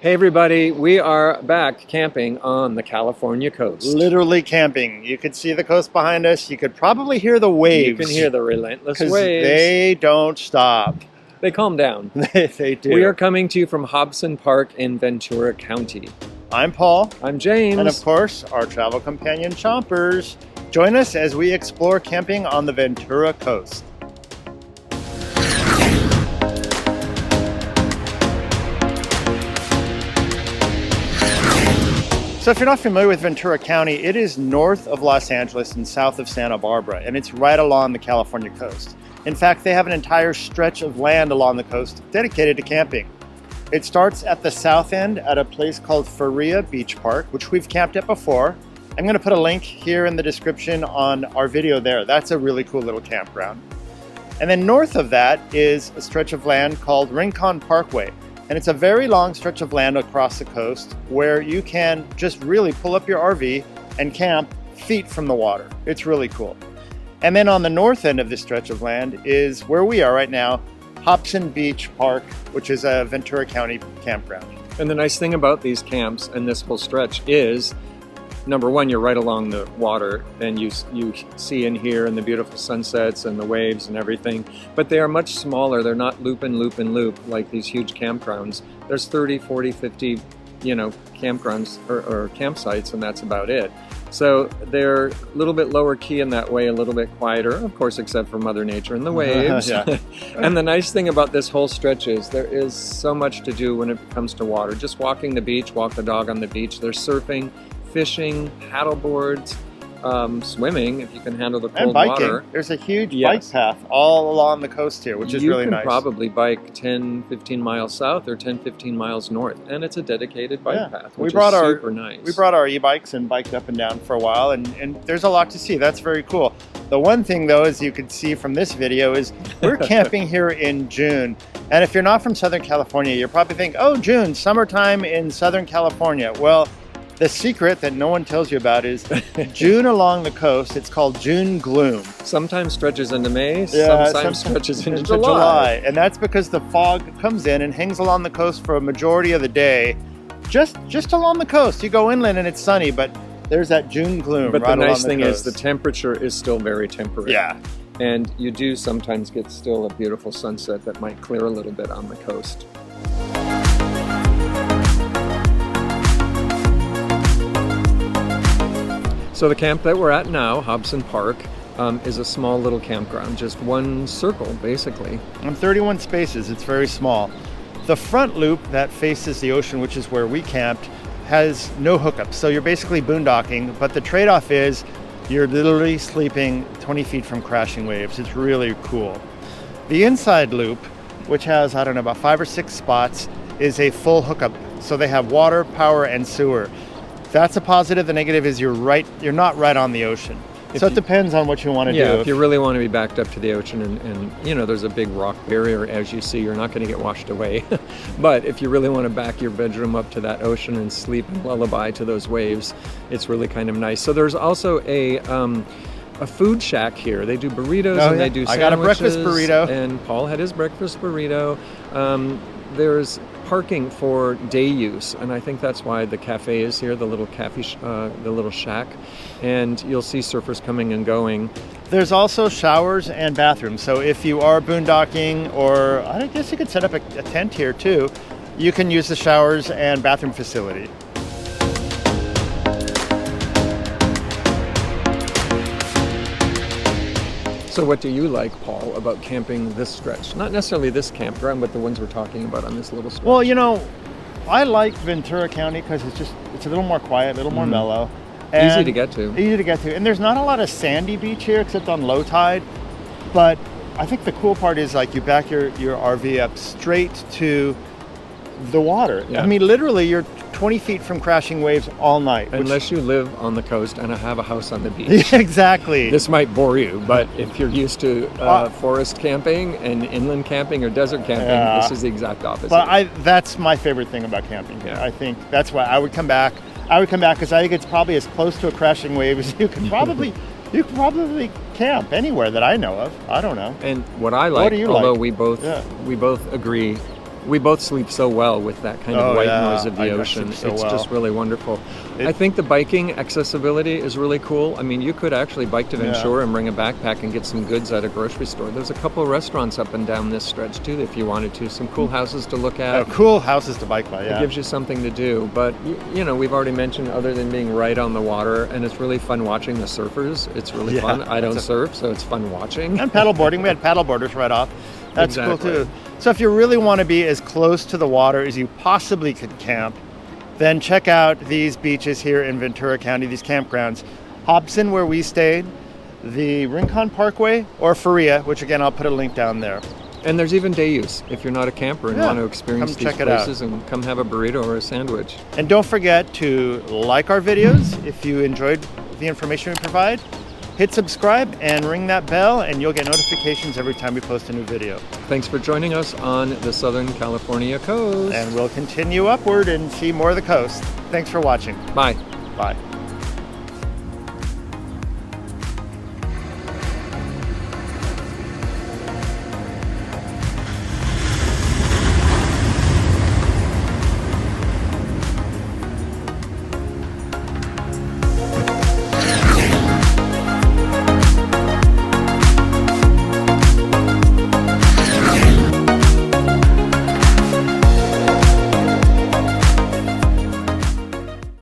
Hey everybody, we are back camping on the California coast. Literally camping. You could see the coast behind us. You could probably hear the waves. You can hear the relentless waves. They don't stop. They calm down. They do. We are coming to you from Hobson Park in Ventura County. I'm Paul. I'm James. And of course, our travel companion Chompers. Join us as we explore camping on the Ventura coast. So if you're not familiar with Ventura County, it is north of Los Angeles and south of Santa Barbara, and it's right along the California coast. In fact, they have an entire stretch of land along the coast dedicated to camping. It starts at the south end at a place called Faria Beach Park, which we've camped at before. I'm going to put a link here in the description on our video there. That's a really cool little campground. And then north of that is a stretch of land called Rincon Parkway. And it's a very long stretch of land across the coast where you can just really pull up your RV and camp feet from the water. It's really cool. And then on the north end of this stretch of land is where we are right now, Hobson Beach Park, which is a Ventura County campground. And the nice thing about these camps and this whole stretch is, number one, you're right along the water and you see and hear and the beautiful sunsets and the waves and everything, but they are much smaller. They're not loop and loop and loop like these huge campgrounds. There's 30, 40, 50, campgrounds or campsites, and that's about it. So they're a little bit lower key in that way, a little bit quieter, of course, except for Mother Nature and the waves. Yeah. And the nice thing about this whole stretch is there is so much to do when it comes to water. Just walking the beach, walk the dog on the beach. There's surfing, fishing, paddle boards, swimming if you can handle the cold and biking. water. There's a huge bike path all along the coast here, which is really nice. You can probably bike 10, 15 miles south or 10, 15 miles north, and it's a dedicated bike path, which is super nice. We brought our e-bikes and biked up and down for a while, and there's a lot to see. That's very cool. The one thing, though, as you can see from this video, is we're camping here in June. And if you're not from Southern California, you're probably thinking, oh, June, summertime in Southern California. Well, the secret that no one tells you about is June along the coast, it's called June gloom. Sometimes stretches into May, sometimes stretches into July. And that's because the fog comes in and hangs along the coast for a majority of the day. Just along the coast. You go inland and it's sunny, but there's that June gloom. But right the nice thing is the temperature is still very temperate. Yeah. And you do sometimes get still a beautiful sunset that might clear a little bit on the coast. So the camp that we're at now, Hobson Park, is a small little campground, just one circle, basically. On 31 spaces, it's very small. The front loop that faces the ocean, which is where we camped, has no hookups. So you're basically boondocking, but the trade-off is you're literally sleeping 20 feet from crashing waves. It's really cool. The inside loop, which has, about 5 or 6 spots, is a full hookup. So they have water, power, and sewer. That's a positive. The negative is you're not right on the ocean. So it depends on what you want to do. Yeah, if you really want to be backed up to the ocean and there's a big rock barrier, as you see, you're not going to get washed away. But if you really want to back your bedroom up to that ocean and sleep and lullaby to those waves, it's really kind of nice. So there's also a food shack here. They do burritos and they do sandwiches. I got a breakfast burrito. And Paul had his breakfast burrito. There's parking for day use, and I think that's why the cafe is here, the little the little shack, and you'll see surfers coming and going. There's also showers and bathrooms, so if you are boondocking, or I guess you could set up a tent here too, you can use the showers and bathroom facility. So what do you like, Paul, about camping this stretch? Not necessarily this campground, but the ones we're talking about on this little stretch. Well, I like Ventura County because it's a little more quiet, a little more mellow. Easy to get to. Easy to get to. And there's not a lot of sandy beach here except on low tide. But I think the cool part is you back your RV up straight to the water. Yeah. Literally you're 20 feet from crashing waves all night. Unless you live on the coast and have a house on the beach. Exactly. This might bore you, but if you're used to forest camping and inland camping or desert camping, this is the exact opposite. But that's my favorite thing about camping. Yeah. I think that's why I would come back. Because I think it's probably as close to a crashing wave as you can probably camp anywhere that I know of. I don't know. And what I like, what do you although like? we both agree We both sleep so well with that kind of white noise of the I ocean. sleep so It's well. just really wonderful. I think the biking accessibility is really cool. I mean, you could actually bike to Ventura and bring a backpack and get some goods at a grocery store. There's a couple of restaurants up and down this stretch too, if you wanted to. Some cool houses to look at. Cool houses to bike by, It gives you something to do. But, you know, we've already mentioned other than being right on the water, and it's really fun watching the surfers. It's really fun. I don't surf, so it's fun watching. And paddleboarding. We had paddleboarders right off. That's Exactly. cool too. So if you really want to be as close to the water as you possibly could camp, then check out these beaches here in Ventura County, these campgrounds. Hobson, where we stayed, the Rincon Parkway, or Faria, which again, I'll put a link down there. And there's even day use if you're not a camper and want to experience come these check it out. places and come have a burrito or a sandwich. And don't forget to like our videos if you enjoyed the information we provide. Hit subscribe and ring that bell, and you'll get notifications every time we post a new video. Thanks for joining us on the Southern California coast. And we'll continue upward and see more of the coast. Thanks for watching. Bye. Bye.